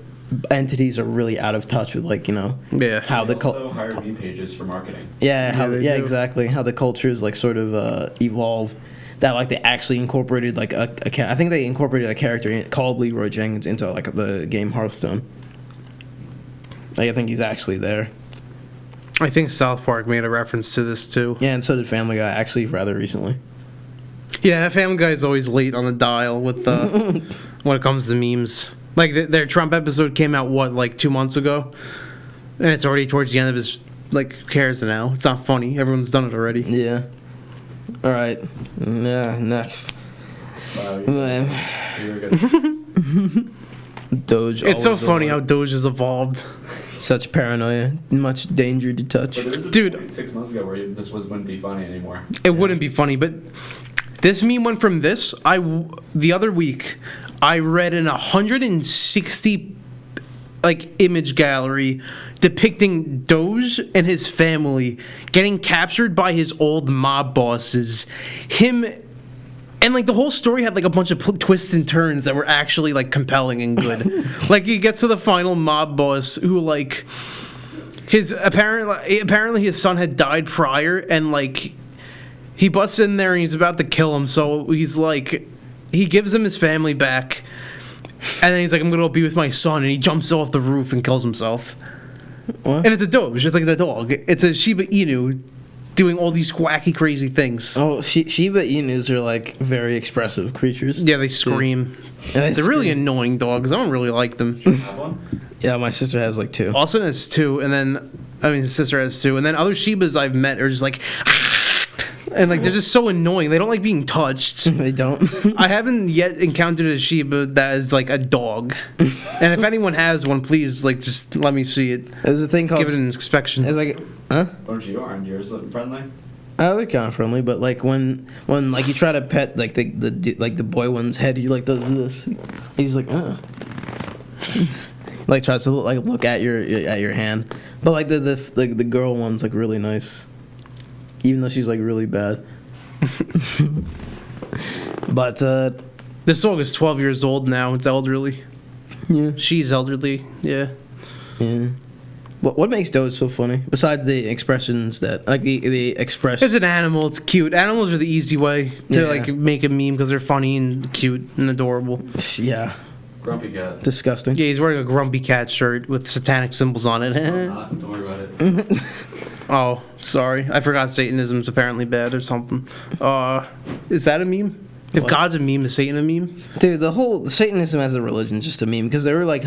entities are really out of touch with like how the also hire meme pages for marketing. Yeah, exactly how the cultures like sort of evolve. That like they actually incorporated like I think they incorporated a character called Leroy Jenkins into like the game Hearthstone. Like I think he's actually there. I think South Park made a reference to this too. Yeah, and so did Family Guy actually rather recently. Yeah, Family Guy is always late on the dial with when it comes to memes. Like their Trump episode came out like 2 months ago, and it's already towards the end of his like. Who cares now? It's not funny. Everyone's done it already. Yeah. All right. Yeah. Next. Wow, you're good. Doge. It's so funny how Doge has evolved. Such paranoia, much danger to touch. But there was a Dude. point 6 months ago where this wouldn't be funny anymore. It wouldn't be funny, but this meme went from this. The other week, I read an 160 like image gallery depicting Doge and his family getting captured by his old mob bosses. Him and like the whole story had like a bunch of twists and turns that were actually like compelling and good. Like he gets to the final mob boss who like his apparently his son had died prior and like he busts in there and he's about to kill him, so he's like he gives him his family back and then he's like, I'm gonna be with my son, and he jumps off the roof and kills himself. What? And it's a Doge, just like the dog. It's a Shiba Inu doing all these wacky, crazy things. Oh, Shiba Inus are like very expressive creatures. Yeah, they scream. And They're really annoying dogs. I don't really like them. Have one? Yeah, my sister has like 2. Austin has 2, and then his sister has 2, and then other Shibas I've met are just like, and like they're just so annoying. They don't like being touched. They don't. I haven't yet encountered a Shiba that is like a dog. And if anyone has one, please like just let me see it. There's a thing called. Give it an inspection. It's like, huh? Aren't yours friendly? They're kind of friendly, but like when like you try to pet like the boy one's head, he like does this. He's like, like tries to look at your hand, but like the girl one's like really nice, even though she's like really bad. But This dog is 12 years old now. It's elderly. yeah, She's elderly. Yeah. yeah. What makes Doge so funny? Besides the expressions that like the express. It's an animal. It's cute. Animals are the easy way to Yeah. like make a meme because they're funny and cute and adorable. Yeah, Grumpy cat. disgusting. Yeah, he's wearing a Grumpy Cat shirt with satanic symbols on it. I'm not. Don't worry about it. Oh, sorry. I forgot Satanism's apparently bad or something. Is that a meme? If What? God's a meme, is Satan a meme? Dude, the whole Satanism as a religion is just a meme because they were like,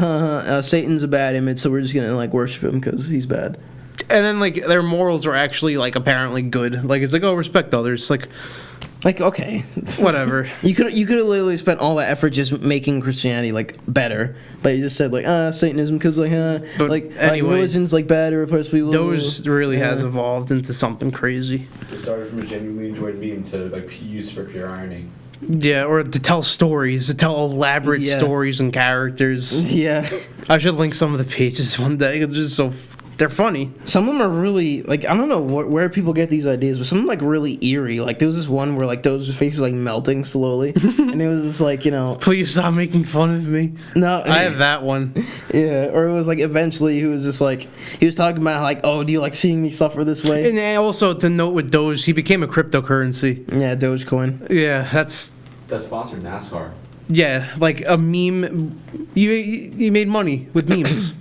Satan's a bad image, so we're just gonna like worship him because he's bad. And then like their morals are actually like apparently good. Like it's like, oh, respect others. Like Like, okay, whatever. you could have literally spent all that effort just making Christianity like better, but you just said like Satanism because But like anyway, religion's like bad or oppressed people. Those really has Yeah. evolved into something crazy. It started from a genuinely enjoyed meme to like use for pure irony. Yeah, or to tell stories, to tell elaborate Yeah. stories and characters. Yeah, I should link some of the pages one day. It's just so they're funny. some of them are really like I don't know where people get these ideas, but some of them like really eerie. Like there was this one where like Doge's face was like melting slowly, and it was just like Please stop making fun of me. no, I have that one. yeah, or it was like eventually he was just like he was talking about like, oh, do you like seeing me suffer this way? And then also to note with Doge, he became a cryptocurrency. Yeah, Dogecoin. Yeah, that's That sponsored NASCAR. like a meme. You made money with memes.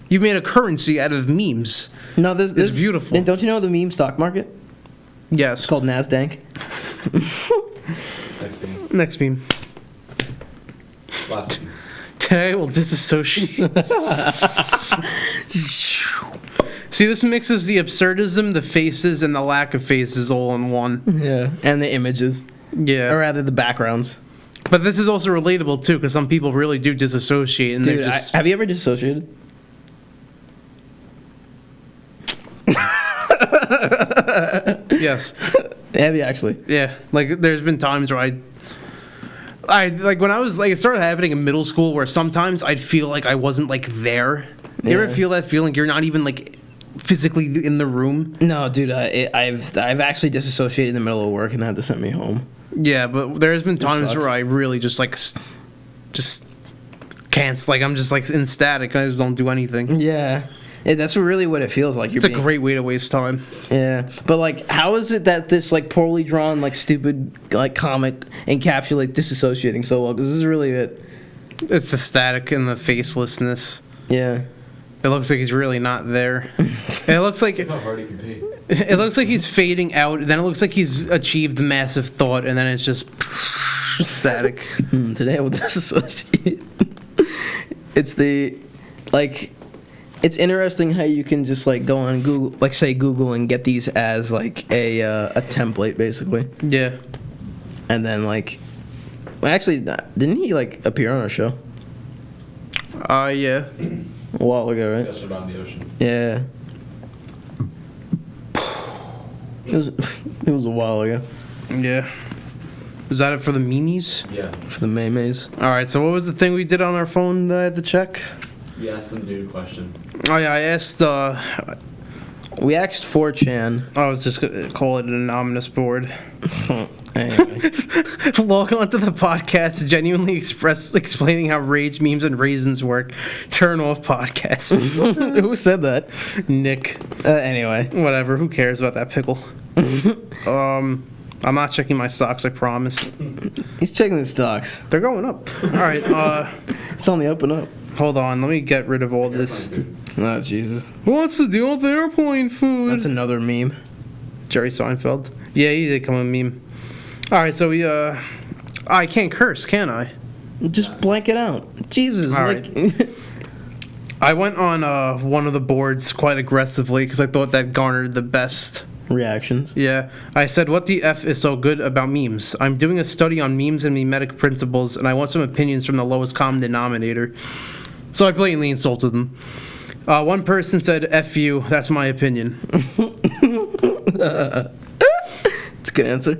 You made a currency out of memes. No, there's beautiful. And don't you know the meme stock market? Yes. It's called Nasdaq. Next meme. Next meme. Last meme. Today I will disassociate. See, this mixes the absurdism, the faces, and the lack of faces all in one. Yeah, and the images, Yeah. or rather the backgrounds. But this is also relatable too, because some people really do disassociate, and Dude, they're just. have you ever dissociated? Yes. Have you actually? Yeah. Like, there's been times where I like when I was like, it started happening in middle school, where sometimes I'd feel like I wasn't like there. You ever Yeah. feel that feeling? You're not even like physically in the room. No, dude. I've actually disassociated in the middle of work and had to send me home. Yeah, but there's been times sucks. where I really just like just can't. Like I'm just like in static. I just don't do anything. Yeah. That's really what it feels like. It's a great way to waste time. Yeah, but like, how is it that this like poorly drawn, like stupid, like comic encapsulates disassociating so well? Because this is really it. It's the static and the facelessness. Yeah. It looks like he's really not there. It looks like Look how hard he can pay. it looks like he's fading out. Then it looks like he's achieved massive thought, and then it's just static. Today I will disassociate. It's the, like, it's interesting how you can just like go on Google, like say Google, and get these as like a template basically, Yeah. and then like, well, actually, didn't he like appear on our show Yeah. a while ago, right? Just around the ocean. Yeah. It was a while ago Yeah. Was that it for the memes? Yeah. for the Maymays. All right. So what was the thing we did on our phone that I had to check? We asked them to do a question. Oh yeah, I asked. We asked 4chan. I was just gonna call it an anonymous board. Anyway. Log on to the podcast, genuinely explaining how rage memes and raisins work. Turn off podcast. Who said that? Nick. Anyway. Whatever. Who cares about that pickle? I'm not checking my socks. I promise. He's checking the stocks. They're going up. All right. It's on the up and up. Hold on. Let me get rid of all Airplane this. food. Oh, Jesus. What's the deal with airplane food? That's another meme. Jerry Seinfeld. Yeah, he did come a meme. All right. So we. I can't curse, can I? Just blank it out. Jesus. All like, I went on one of the boards quite aggressively because I thought that garnered the best. reactions. Yeah, I said, what the F is so good about memes? I'm doing a study on memes and memetic principles, and I want some opinions from the lowest common denominator. So I blatantly insulted them. One person said, F you, that's my opinion. good answer.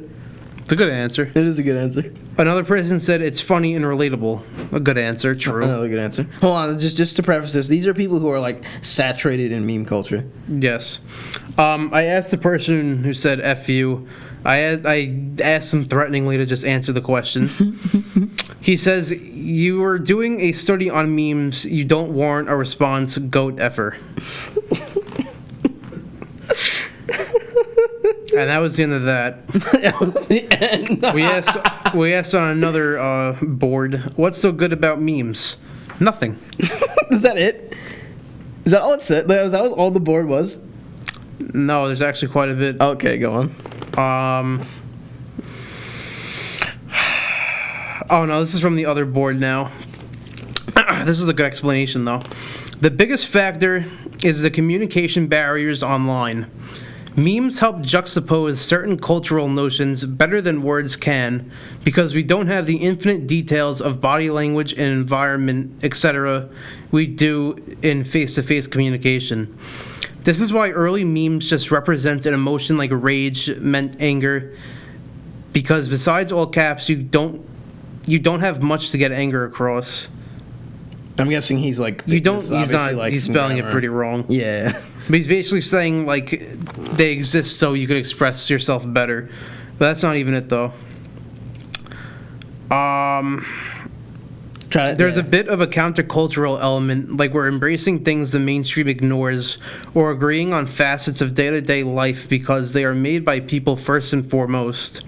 It's a good answer. It is a good answer. Another person said it's funny and relatable. A good answer. True. Another good answer. Hold on, just to preface this, these are people who are like saturated in meme culture. Yes. I asked the person who said "F you." I asked him threateningly to just answer the question. He says, "You are doing a study on memes. You don't warrant a response. Goat effer." And that was the end of that. That was the end. We asked on another board, "What's so good about memes?" Nothing. Is that it? Is that all it said? That was all the board was? No, there's actually quite a bit. Okay, go on. Oh no, this is from the other board now. This is a good explanation though. The biggest factor is the communication barriers online. Memes help juxtapose certain cultural notions better than words can because we don't have the infinite details of body language and environment, etc. we do in face-to-face communication. This is why early memes just represent an emotion like rage meant anger, because besides all caps, you don't have much to get anger across. I'm guessing he's like He's obviously, like, he's some spelling it grammar. pretty wrong. Yeah. But he's basically saying like they exist so you could express yourself better. But that's not even it though. There's a bit of a countercultural element, like we're embracing things the mainstream ignores, or agreeing on facets of day-to-day life because they are made by people first and foremost.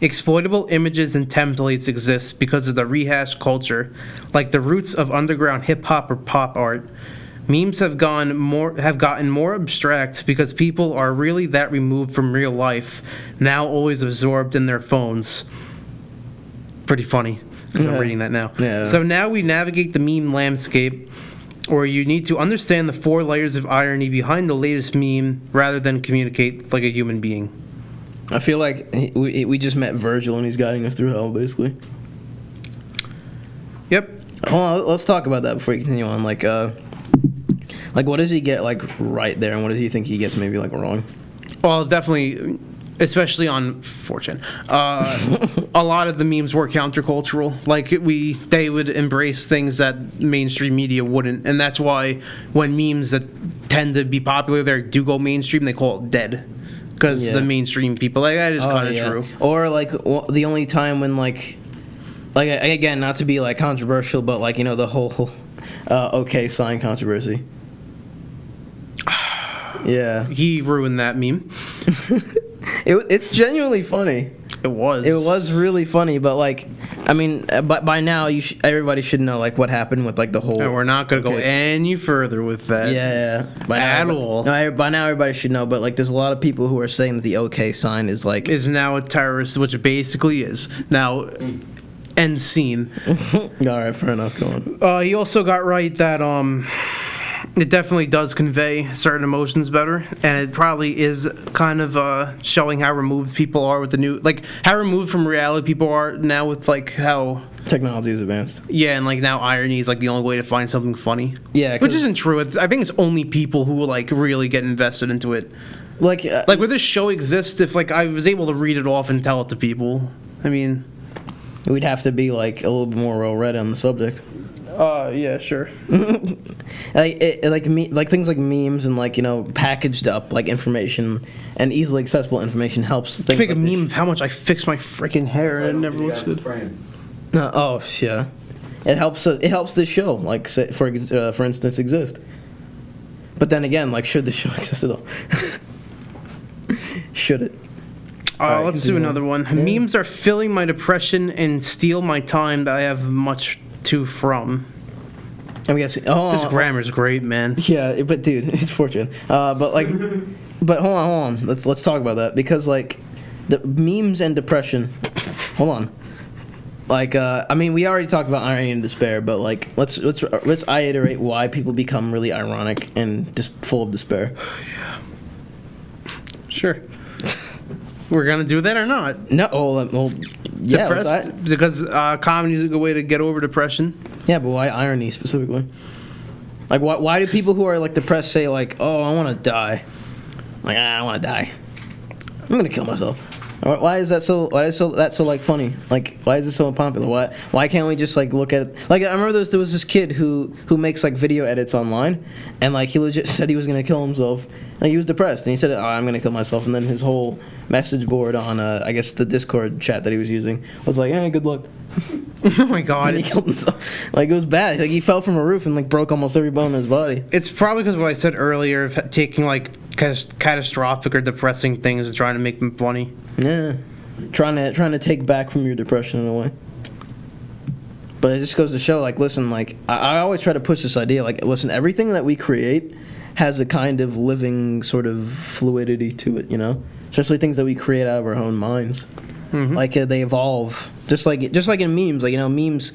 Exploitable images and templates exist because of the rehashed culture, like the roots of underground hip-hop or pop art. Memes have gotten more abstract because people are really that removed from real life, now always absorbed in their phones. Pretty funny, because I'm reading that now. Yeah. So now we navigate the meme landscape, or you need to understand the 4 layers of irony behind the latest meme rather than communicate like a human being. I feel like we just met Virgil and he's guiding us through hell, basically. Yep. Hold on, let's talk about that before we continue on. Like what does he get like right there, and what does he think he gets maybe like wrong? Well, definitely, especially on 4chan. A lot of the memes were countercultural. Like they would embrace things that mainstream media wouldn't, and that's why when memes that tend to be popular there do go mainstream, they call it dead, because the mainstream people that is kind of true. Or like the only time when like again, not to be like controversial, but like the whole OK sign controversy. Yeah, he ruined that meme. It's genuinely funny. It was. It was really funny, but like, I mean, but by now everybody should know like what happened with like the whole. And we're not going to go any further with that. Yeah, at all. By now everybody should know, but like, there's a lot of people who are saying that the OK sign is like is now a terrorist, which it basically is now. End scene. All right, fair enough. Go on. He also got right that it definitely does convey certain emotions better, and it probably is kind of showing how removed people are with the new, like how removed from reality people are now with like how technology is advanced. Yeah, and like now irony is like the only way to find something funny. Yeah, which isn't true. I think it's only people who like really get invested into it. Like would this show exist if like I was able to read it off and tell it to people? I mean, we'd have to be like a little bit more well read on the subject. Yeah, sure. like things like memes and like packaged up like information and easily accessible information helps things. Make like a meme of how much I fix my freaking hair and it never looks good. Oh yeah, it helps. It helps this show like for instance exist. But then again, like should the show exist at all? Should it? Right, let's do another one. Yeah. Memes are filling my depression and steal my time that I have much to from. I'm guessing. This grammar's great, man. Yeah, but dude, it's 4chan. But hold on. Let's talk about that, because like the memes and depression. Hold on. Like I mean, we already talked about irony and despair, but like let's iterate why people become really ironic and just full of despair. Yeah. Sure. We're gonna do that or not? No. Well yeah. Because comedy is a good way to get over depression. Yeah, but why irony specifically? Like, why do people who are like depressed say like, "Oh, I want to die"? Like, I want to die. I'm gonna kill myself. Why is that so? Why is that so like funny? Like, why is it so popular? Why can't we just like look at it? Like, I remember there was this kid who makes like video edits online, and like he legit said he was gonna kill himself. Like, he was depressed, and he said, "Oh, I'm gonna kill myself." And then his whole message board on I guess the Discord chat that he was using was like, "Hey, good luck." Oh my god. And he killed himself. Like, it was bad. Like, he fell from a roof and like broke almost every bone in his body. It's probably because what I said earlier of taking like catastrophic or depressing things and trying to make them funny. Yeah, trying to take back from your depression in a way. But it just goes to show, like, listen, like, I always try to push this idea, like, listen, everything that we create has a kind of living sort of fluidity to it, you know, especially things that we create out of our own minds. Mm-hmm. Like, they evolve, just like in memes, like, you know, memes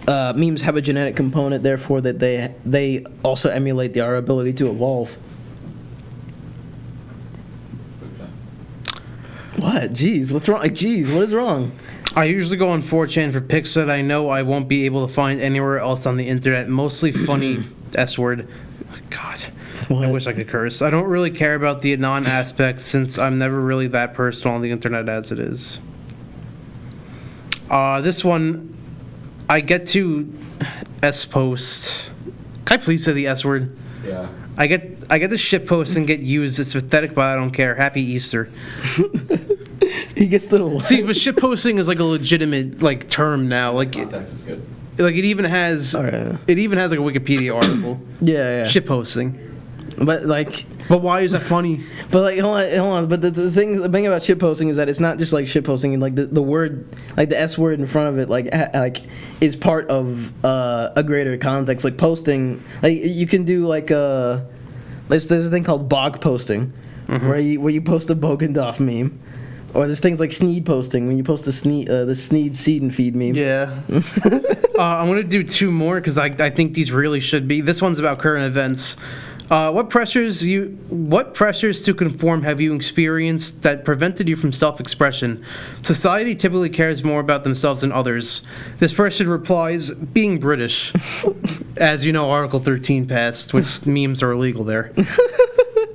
have a genetic component, therefore that they also emulate our ability to evolve. What? Jeez, what's wrong? Like, jeez, what is wrong? I usually go on 4chan for pics that I know I won't be able to find anywhere else on the internet. Mostly funny S-word. God, What? I wish I could curse. I don't really care about the anon aspect since I'm never really that personal on the internet as it is. This one, I get to S-post. Can I please say the S-word? Yeah. I get to shit post and get used. It's pathetic, but I don't care. Happy Easter. He gets to See, but shit posting is like a legitimate like term now. Like Context is good. it even has All right. it even has like a Wikipedia article. Yeah. Shit posting. But like, But why is that funny? but like, hold on. But the thing about shit posting is that it's not just like shit posting, and like the word, like the S word in front of it, like is part of a greater context. Like posting, like you can do like there's a thing called bog posting, where you post a Bogendorf meme. Or there's things like Sneed posting, when you post the Sneed seed and feed meme. Yeah. I'm gonna do two more because I think these really should be. This one's about current events. What pressures to conform have you experienced that prevented you from self-expression? Society typically cares more about themselves than others. This person replies, being British. As you know, Article 13 passed, which memes are illegal there.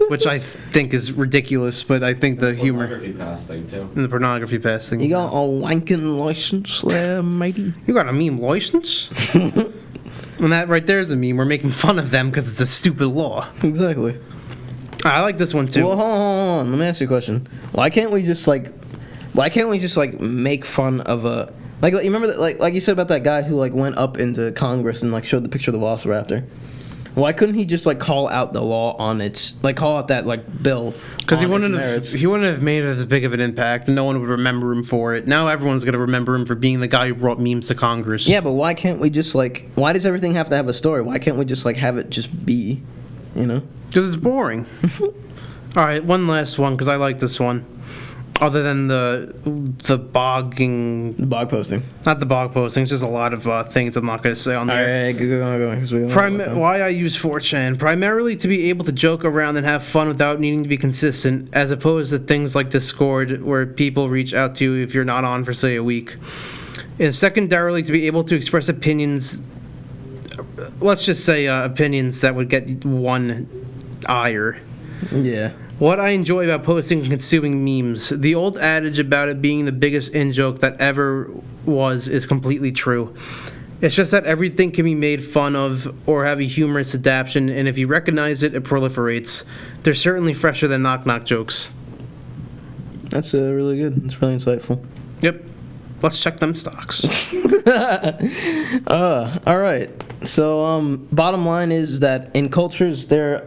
Which I think is ridiculous, but I think the humor Pornography pass thing too. and the pornography passing. You got a wanking license there, matey? You got a meme license? And that right there is a meme. We're making fun of them because it's a stupid law. Exactly. I like this one too. Well, hold on. Let me ask you a question. Why can't we just make fun of a like you remember that like you said about that guy who like went up into Congress and like showed the picture of the Velociraptor? Why couldn't he just like call out the law on its like call out that like bill? Because he on its wouldn't merits? have made it as big of an impact, and no one would remember him for it. Now everyone's gonna remember him for being the guy who brought memes to Congress. Yeah, but why can't we just like? Why does everything have to have a story? Why can't we just like have it just be? You know? Because it's boring. All right, one last one because I like this one. Other than the bogging, Bog posting. not the bog posting, it's just a lot of things I'm not going to say on All there. right, go. 'Cause we don't know about Why I use 4chan. Primarily to be able to joke around and have fun without needing to be consistent, as opposed to things like Discord, where people reach out to you if you're not on for, say, a week. And secondarily, to be able to express opinions, let's just say opinions that would get one ire. that. Yeah. What I enjoy about posting and consuming memes, the old adage about it being the biggest in-joke that ever was is completely true. It's just that everything can be made fun of or have a humorous adaptation, and if you recognize it, it proliferates. They're certainly fresher than knock-knock jokes. That's really good. That's really insightful. Yep. Let's check them stocks. All right. So, bottom line is that in cultures, there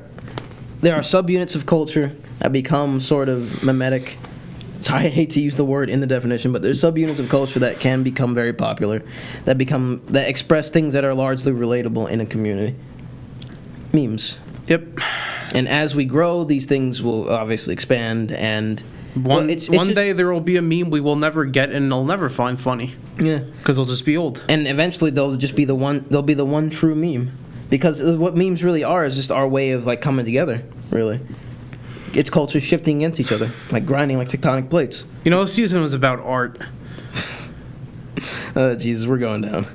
are subunits of culture that become sort of mimetic. So I hate to use the word in the definition, but there's subunits of culture that can become very popular, that express things that are largely relatable in a community. Memes. Yep. And as we grow, these things will obviously expand and One it's just- day there will be a meme we will never get and they'll never find funny. Yeah. Because they'll just be old. And eventually they'll be the one true meme. Because what memes really are is just our way of like coming together, really. It's culture shifting against each other, like grinding like tectonic plates. You know, this season was about art. Jesus, we're going down.